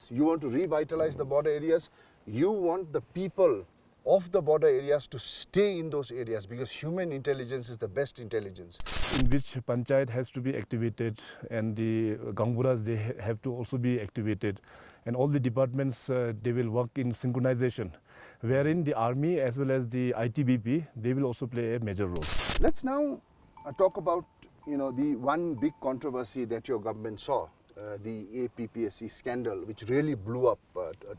areas. You want to revitalize the border areas. You want the people of the border areas to stay in those areas because human intelligence is the best intelligence. In which panchayat has to be activated and the gangburas, they have to also be activated, and all the departments they will work in synchronization, wherein the army as well as the ITBP, they will also play a major role. Let's now talk about the one big controversy that your government saw, the APPSC scandal, which really blew up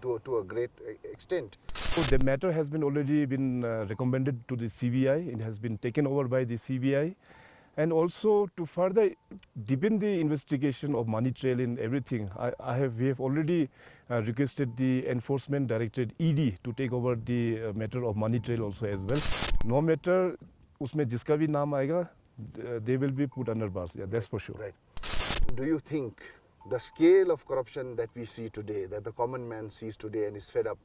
to a great extent. So the matter has been already been recommended to the CBI. It has been taken over by the CBI, and also to further deepen the investigation of money trail in everything, we have already requested the Enforcement Directorate ED to take over the matter of money trail also as well. No matter उसमें जिसका भी नाम आएगा, they will be put under bars. Yeah, that's for sure. Right. Do you think the scale of corruption that we see today, that the common man sees today and is fed up,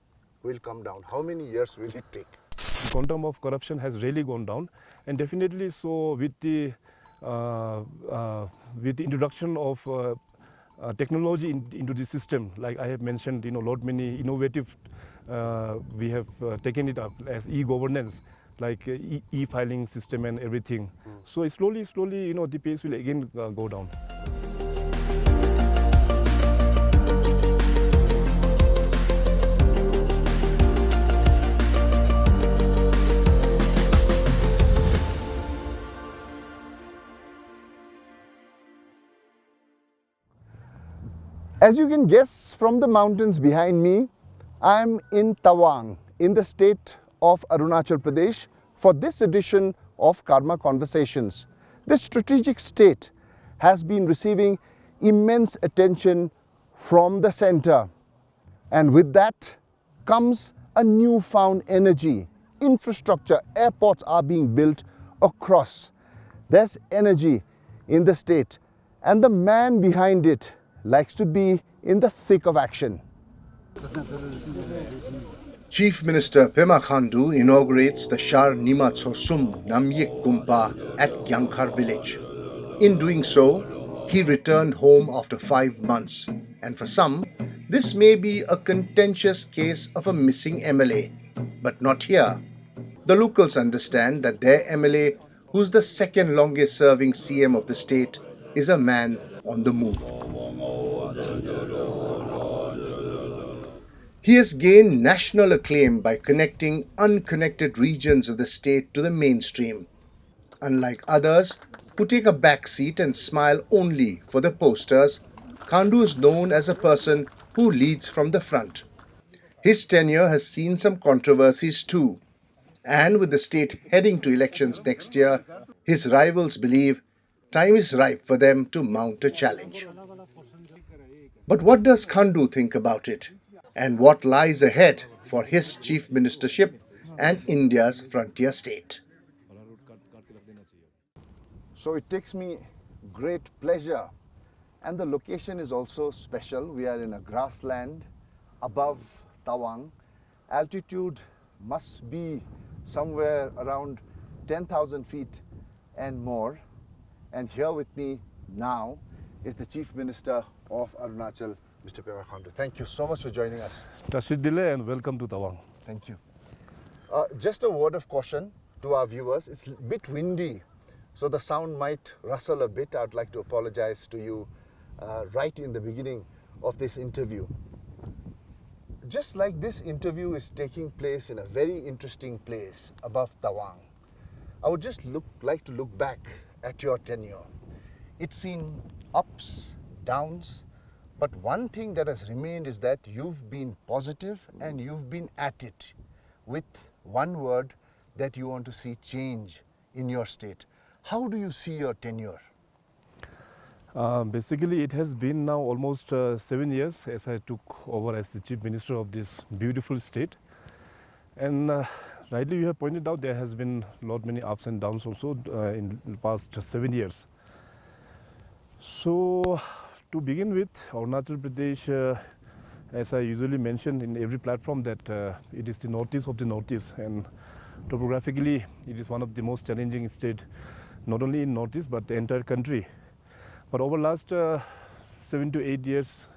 will come down? How many years will it take? The quantum of corruption has really gone down, and definitely so with the introduction of technology into the system, like I have mentioned, lot many innovative, we have taken it up as e-governance, like e-filing system and everything. So slowly, the pace will again go down. As you can guess from the mountains behind me, I am in Tawang, in the state of Arunachal Pradesh, for this edition of Karma Conversations. This strategic state has been receiving immense attention from the center, and with that comes a newfound energy. Infrastructure, airports are being built across. There's energy in the state, and the man behind it likes to be in the thick of action. Chief Minister Pema Khandu inaugurates the Shar Nima Namyig Gompa at Gyankhar village. In doing so, he returned home after 5 months, and for some, this may be a contentious case of a missing MLA, but not here. The locals understand that their MLA, who's the second longest serving CM of the state, is a man on the move. He has gained national acclaim by connecting unconnected regions of the state to the mainstream. Unlike others who take a back seat and smile only for the posters, Khandu is known as a person who leads from the front. His tenure has seen some controversies too, and with the state heading to elections next year, his rivals believe time is ripe for them to mount a challenge. But what does Khandu think about it? And what lies ahead for his chief ministership and India's frontier state? So it takes me great pleasure, and the location is also special. We are in a grassland above Tawang. Altitude must be somewhere around 10,000 feet and more. And here with me now is the Chief Minister of Arunachal, Mr. Pema Khandu. Thank you so much for joining us. Tashidile and welcome to Tawang. Thank you. Just a word of caution to our viewers. It's a bit windy, so the sound might rustle a bit. I'd like to apologize to you right in the beginning of this interview. Just like this interview is taking place in a very interesting place above Tawang, I would just like to look back at your tenure. It's seen ups, downs, but one thing that has remained is that you've been positive and you've been at it with one word that you want to see change in your state. How do you see your tenure? Basically, it has been now almost 7 years as I took over as the Chief Minister of this beautiful state. And rightly you have pointed out there has been many ups and downs also in the past 7 years. So to begin with, Arunachal Pradesh, as I usually mention in every platform, that it is the northeast of the northeast, and topographically it is one of the most challenging states, not only in northeast but the entire country. But over last 7 to 8 years,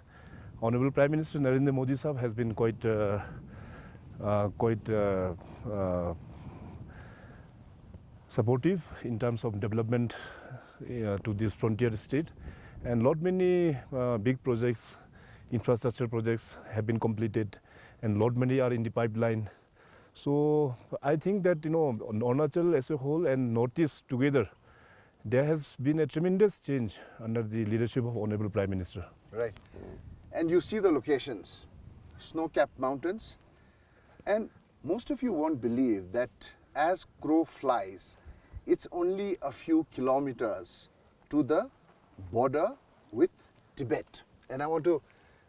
Honorable Prime Minister Narendra Modi Sahab has been quite supportive in terms of development to this frontier state, and lot many big projects, infrastructure projects have been completed, and lot many are in the pipeline. So I think that Arunachal as a whole and Northeast together, there has been a tremendous change under the leadership of Honorable Prime Minister. Right. And you see the locations, snow-capped mountains, and most of you won't believe that as crow flies, it's only a few kilometers to the border with Tibet. And I want to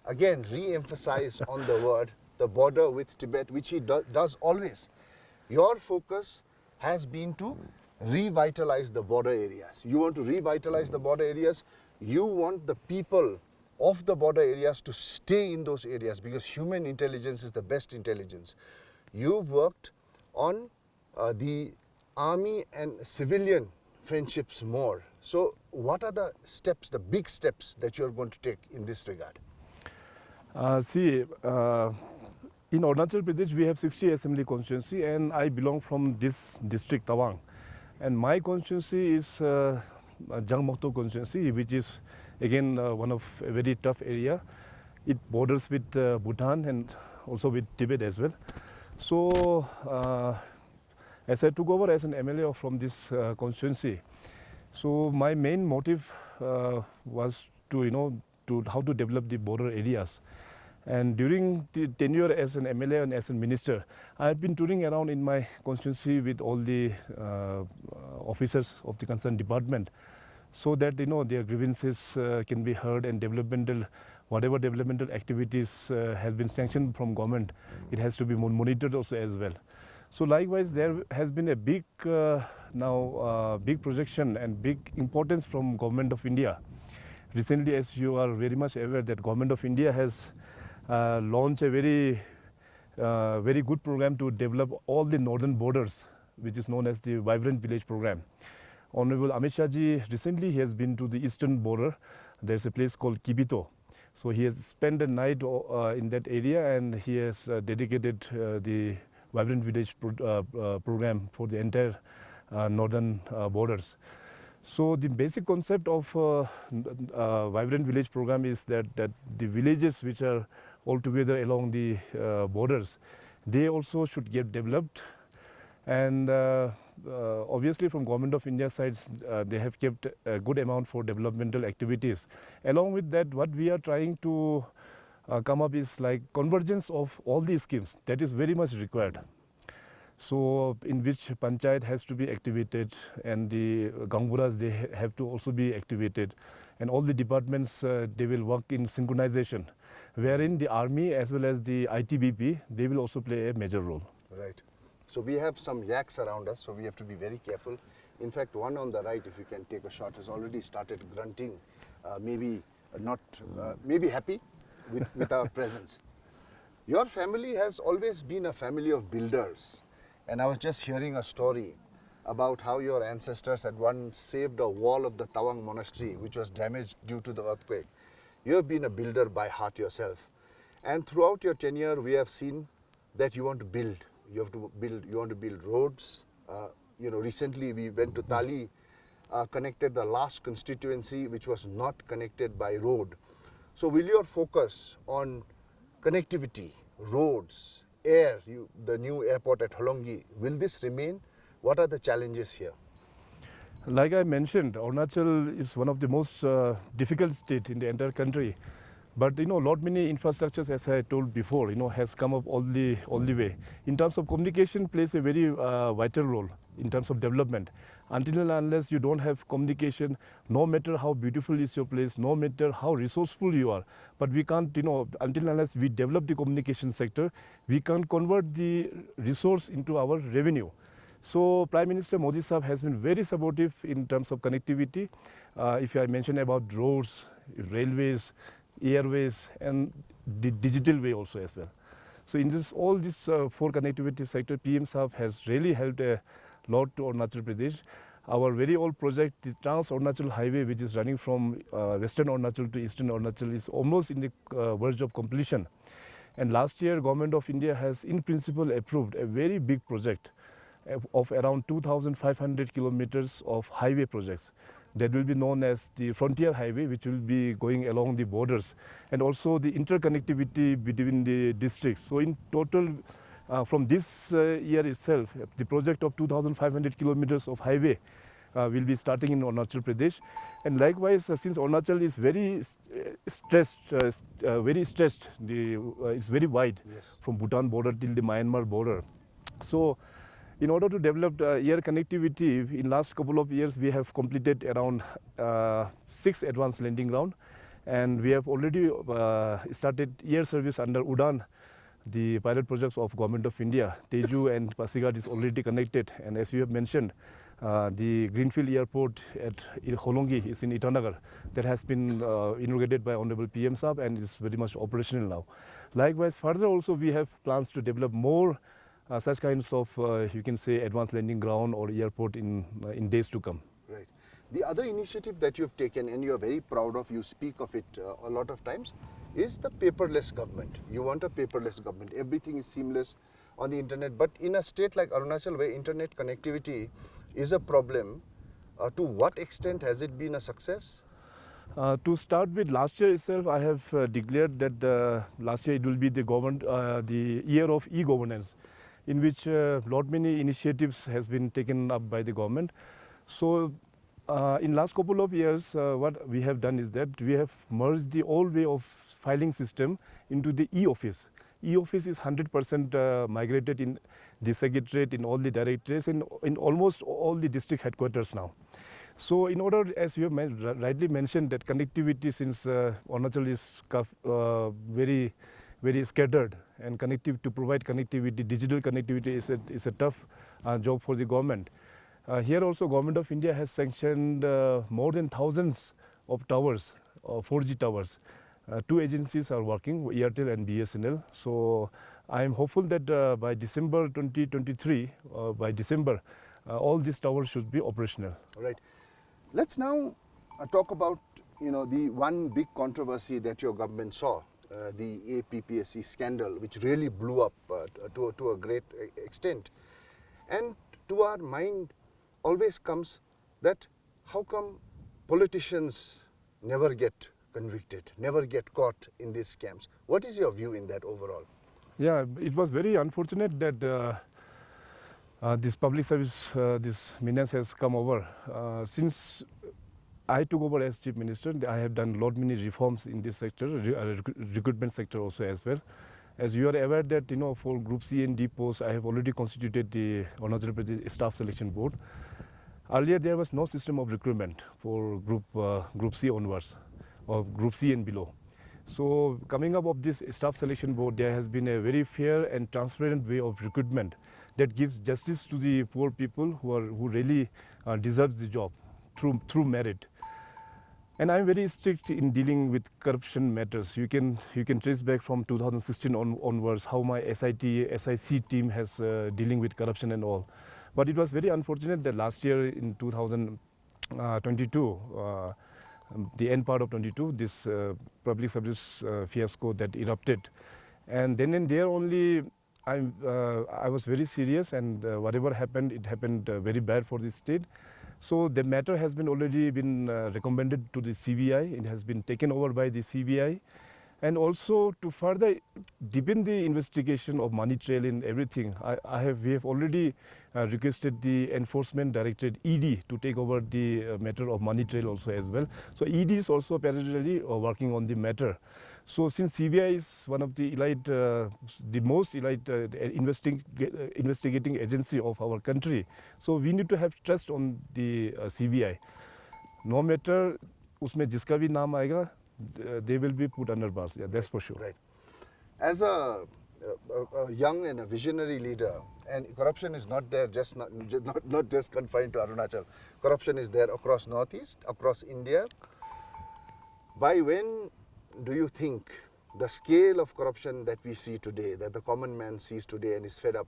again re-emphasize on the word, the border with Tibet, which he does always. Your focus has been to revitalize the border areas. You want to revitalize the border areas. You want the people of the border areas to stay in those areas, because human intelligence is the best intelligence. You've worked on the army and civilian friendships more. So what are the steps, the big steps that you're going to take in this regard? In Arunachal Pradesh, we have 60 assembly constituency, and I belong from this district, Tawang. And my constituency is Gyankhar constituency, which is again one of a very tough area. It borders with Bhutan and also with Tibet as well. So as I took over as an MLA from this constituency, so my main motive was to how to develop the border areas. And during the tenure as an MLA and as a minister, I have been touring around in my constituency with all the officers of the concerned department, so that their grievances can be heard, and whatever developmental activities has been sanctioned from government, it has to be monitored also as well. So likewise, there has been a big big projection and big importance from Government of India. Recently, as you are very much aware, that Government of India has launched a very good program to develop all the northern borders, which is known as the Vibrant Village Program. Honorable Amit Shah ji, recently he has been to the eastern border. There's a place called Kibito. So he has spent a night in that area, and he has dedicated the Vibrant Village program for the entire northern borders. So the basic concept of Vibrant Village program is that the villages which are all together along the borders, they also should get developed. And obviously from Government of India side, they have kept a good amount for developmental activities. Along with that, what we are trying to come up is like convergence of all these schemes. That is very much required. So in which panchayat has to be activated, and the gangburas, they have to also be activated, and all the departments they will work in synchronization, wherein the army as well as the ITBP, they will also play a major role. Right. So we have some yaks around us, so we have to be very careful. In fact, one on the right, if you can take a shot, has already started grunting, maybe happy with our presence. Your family has always been a family of builders. And I was just hearing a story about how your ancestors had once saved a wall of the Tawang monastery, which was damaged due to the earthquake. You have been a builder by heart yourself. And throughout your tenure, we have seen that you want to build. You want to build roads. Recently we went to Tali, connected the last constituency which was not connected by road. So will your focus on connectivity, roads, air, the new airport at Holongi, will this remain? What are the challenges here? Like I mentioned, Arunachal is one of the most difficult state in the entire country. But lot many infrastructures, as I told before, has come up all the way. In terms of communication, plays a very vital role in terms of development. Until and unless you don't have communication, no matter how beautiful is your place, no matter how resourceful you are, but we can't, until and unless we develop the communication sector, we can't convert the resource into our revenue. So Prime Minister Modi Sahab has been very supportive in terms of connectivity. If I mention about roads, railways, airways, and the digital way also as well. So in all this four connectivity sector, PM Sahab has really helped a lot to Arunachal Pradesh. our very old project, the Trans-Arunachal Highway, which is running from Western Arunachal to Eastern Arunachal, is almost in the verge of completion. And last year, Government of India has in principle approved a very big project of around 2,500 kilometers of highway projects. That will be known as the Frontier Highway, which will be going along the borders, and also the interconnectivity between the districts. So in total, from this year itself, the project of 2,500 kilometers of highway will be starting in Arunachal Pradesh. And likewise, since Arunachal is very stressed, it's very wide, Yes. from Bhutan border till the Myanmar border. So in order to develop air connectivity, in last couple of years, we have completed around 6 advanced landing ground, and we have already started air service under UDAN, the pilot projects of Government of India. Teju and Pasighat is already connected, and as you have mentioned, the Greenfield Airport at Holongi is in Itanagar. That has been inaugurated by Honorable PM Saab and is very much operational now. Likewise, further also we have plans to develop more such kinds of, you can say, advanced landing ground or airport in days to come. Right. The other initiative that you've taken, and you're very proud of, you speak of it a lot of times, is the paperless government. You want a paperless government. Everything is seamless on the internet. But in a state like Arunachal, where internet connectivity is a problem, to what extent has it been a success? To start with, last year itself, I have declared that last year it will be the year of e-governance, in which lot many initiatives has been taken up by the government. So in last couple of years, what we have done is that we have merged the old way of filing system into the e-office. E-office is 100% migrated in the secretariat, in all the directorates, in almost all the district headquarters now. So in order, as you have rightly mentioned, that connectivity, since Arunachal is very scattered, and to provide connectivity, digital connectivity is a tough job for the government. Here also, Government of India has sanctioned more than thousands of towers, 4G towers. 2 agencies are working, Airtel and BSNL. So I am hopeful that by December 2023, all these towers should be operational. All right. Let's now talk about, the one big controversy that your government saw, the APPSC scandal, which really blew up to a great extent. And to our mind always comes that how come politicians never get convicted, never get caught in these scams? What is your view in that overall? Yeah, it was very unfortunate that this public service, this menace has come over. Since I took over as Chief Minister, I have done many reforms in this sector, recruitment sector also as well. As you are aware that, for Group C and D posts, I have already constituted the Arunachal Pradesh Staff Selection Board. Earlier, there was no system of recruitment for Group C onwards, or Group C and below. So coming up of this Staff Selection Board, there has been a very fair and transparent way of recruitment that gives justice to the poor people who really deserve the job through merit. And I'm very strict in dealing with corruption matters. You can trace back from 2016 onwards how my SIC team has dealing with corruption and all. But it was very unfortunate that last year in 2022, the end part of 22, this public service fiasco that erupted. And then and there only, I was very serious, and whatever happened, it happened very bad for the state. So the matter has already been recommended to the CBI. It has been taken over by the CBI. And also to further deepen the investigation of money trail in everything, we have already requested the Enforcement Directorate, ED, to take over the matter of money trail also as well. So ED is also parallelly working on the matter. So since CBI is one of the elite, the most elite investigating agency of our country, so we need to have trust on the CBI. No matter उसमें जिसका भी नाम आएगा, they will be put under bars. Yeah, that's for sure. Right. As a young and a visionary leader, and corruption is not there, not just confined to Arunachal. Corruption is there across Northeast, across India. By when do you think the scale of corruption that we see today, that the common man sees today and is fed up,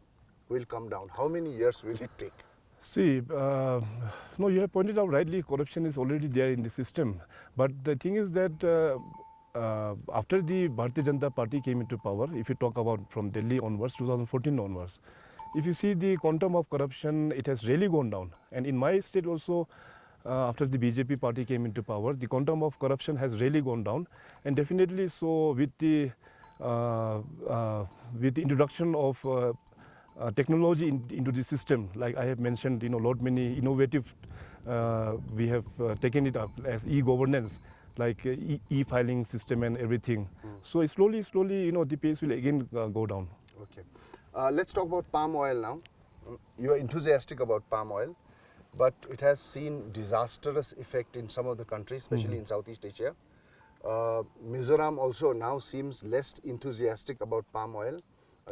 will come down? How many years will it take? See, no, you have pointed out rightly, corruption is already there in the system. But the thing is that after the Bharatiya Janata Party came into power, if you talk about from Delhi onwards, 2014 onwards, if you see the quantum of corruption, it has really gone down. And in my state also, after the BJP party came into power, the quantum of corruption has really gone down. And definitely so with the introduction of technology into the system, like I have mentioned, lot many innovative, we have taken it up as e-governance, like e-filing system and everything. So slowly, the pace will again go down. Okay. Let's talk about palm oil now. You are enthusiastic about palm oil, but it has seen disastrous effect in some of the countries, especially in Southeast Asia. Mizoram also now seems less enthusiastic about palm oil.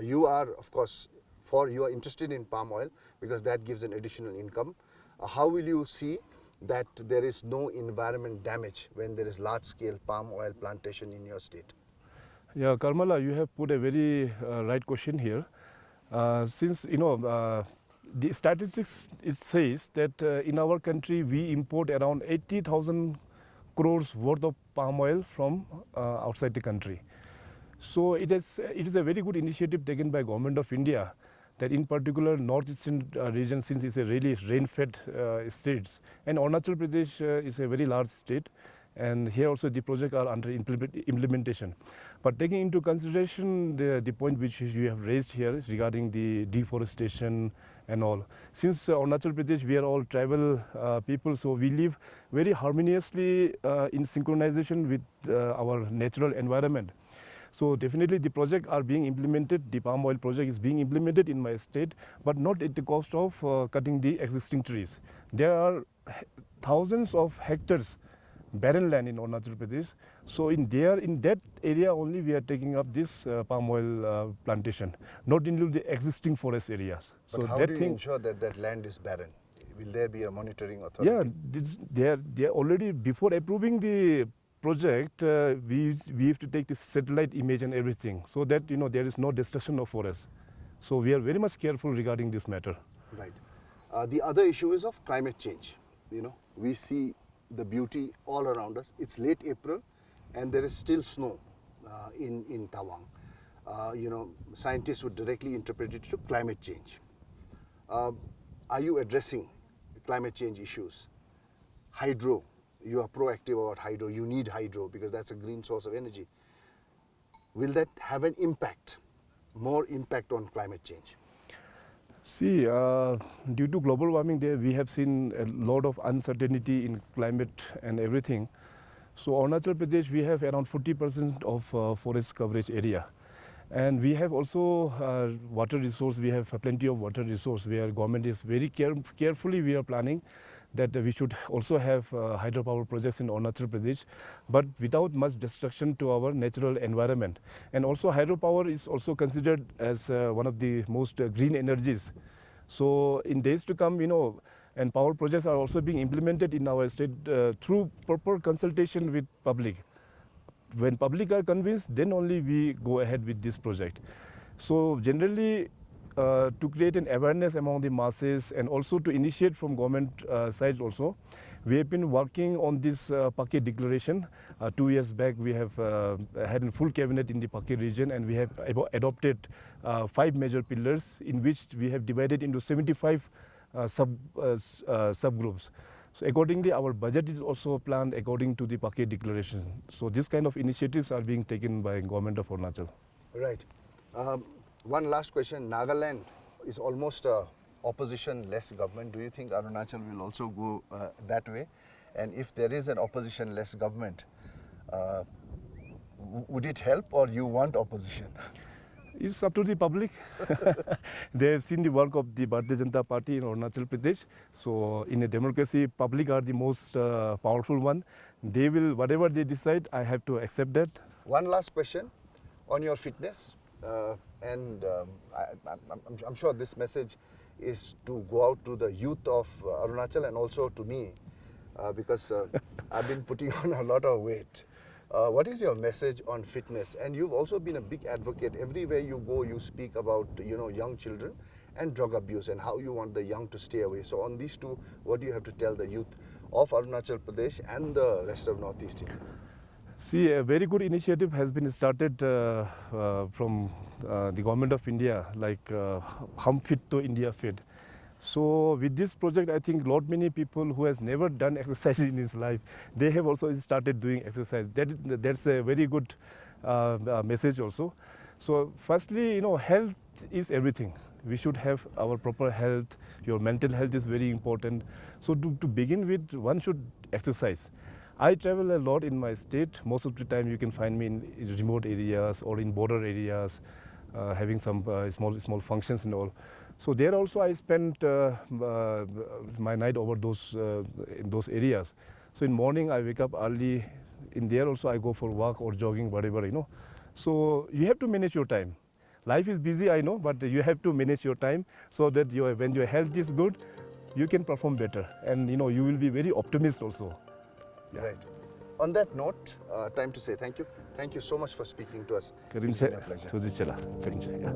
You are, of course, you are interested in palm oil because that gives an additional income. How will you see that there is no environment damage when there is large-scale palm oil plantation in your state? Yeah, Karmala, you have put a very right question here. Since the statistics, it says that in our country we import around 80,000 crores worth of palm oil from outside the country. So it is a very good initiative taken by Government of India, that in particular northeastern region, since it's a really rain-fed states, and Arunachal Pradesh is a very large state, and here also the projects are under implementation. But taking into consideration the point which you have raised here regarding the deforestation and all, since Arunachal Pradesh, we are all tribal people, so we live very harmoniously in synchronization with our natural environment. So definitely the projects are being implemented, the palm oil project is being implemented in my state, but not at the cost of cutting the existing trees. There are thousands of hectares barren land in Arunachal Pradesh. So in that area only we are taking up this palm oil plantation, not into the existing forest areas. But so how that do you ensure that that land is barren? Will there be a monitoring authority? Yeah, they are already, before approving the project, we have to take the satellite image and everything, so that there is no destruction of forest. So we are very much careful regarding this matter. Right. The other issue is of climate change. We see the beauty all around us. It's late April and there is still snow in Tawang. Scientists would directly interpret it to climate change. Are you addressing climate change issues? Hydro, you are proactive about hydro. You need hydro because that's a green source of energy. Will that have an impact, more impact on climate change? See, due to global warming, we have seen a lot of uncertainty in climate and everything. So Arunachal Pradesh, we have around 40% of forest coverage area. And we have also water resource, we have plenty of water resource where government is very carefully we are planning that we should also have hydropower projects in Arunachal Pradesh, but without much destruction to our natural environment. And also hydropower is also considered as one of the most green energies. So in days to come, and power projects are also being implemented in our state through proper consultation with public. When public are convinced, then only we go ahead with this project. So generally, to create an awareness among the masses and also to initiate from government side also, we have been working on this Pake declaration. 2 years back, we have had a full cabinet in the Pake region, and we have adopted 5 major pillars in which we have divided into 75 subgroups. So accordingly, our budget is also planned according to the Pake declaration. So this kind of initiatives are being taken by government of Arunachal. Right. One last question. Nagaland is almost a opposition-less government. Do you think Arunachal will also go that way? And if there is an opposition-less government, would it help, or you want opposition? It's up to the public. They have seen the work of the Bharatiya Janata Party in Arunachal Pradesh. So in a democracy, public are the most powerful one. They will, whatever they decide, I have to accept that. One last question on your fitness. I'm sure this message is to go out to the youth of Arunachal and also to me because I've been putting on a lot of weight. What is your message on fitness? And you've also been a big advocate. Everywhere you go, you speak about young children and drug abuse, and how you want the young to stay away. So on these two, what do you have to tell the youth of Arunachal Pradesh and the rest of Northeast India? See, a very good initiative has been started from the government of India, like Hum Fit to India Fit. So with this project, I think lot many people who has never done exercise in his life, they have also started doing exercise. That's a very good message also. So firstly, you know, health is everything. We should have our proper health. Your mental health is very important. So to begin with, one should exercise. I travel a lot in my state. Most of the time you can find me in remote areas or in border areas, having some small functions and all. So there also I spend my night over in those areas. So in morning I wake up early. In there also I go for walk or jogging, whatever, you know. So you have to manage your time. Life is busy, I know, but you have to manage your time so that when your health is good, you can perform better, and you know you will be very optimist also. Yeah. Right. On that note, time to say thank you. Thank you so much for speaking to us. It's been a pleasure. Yeah.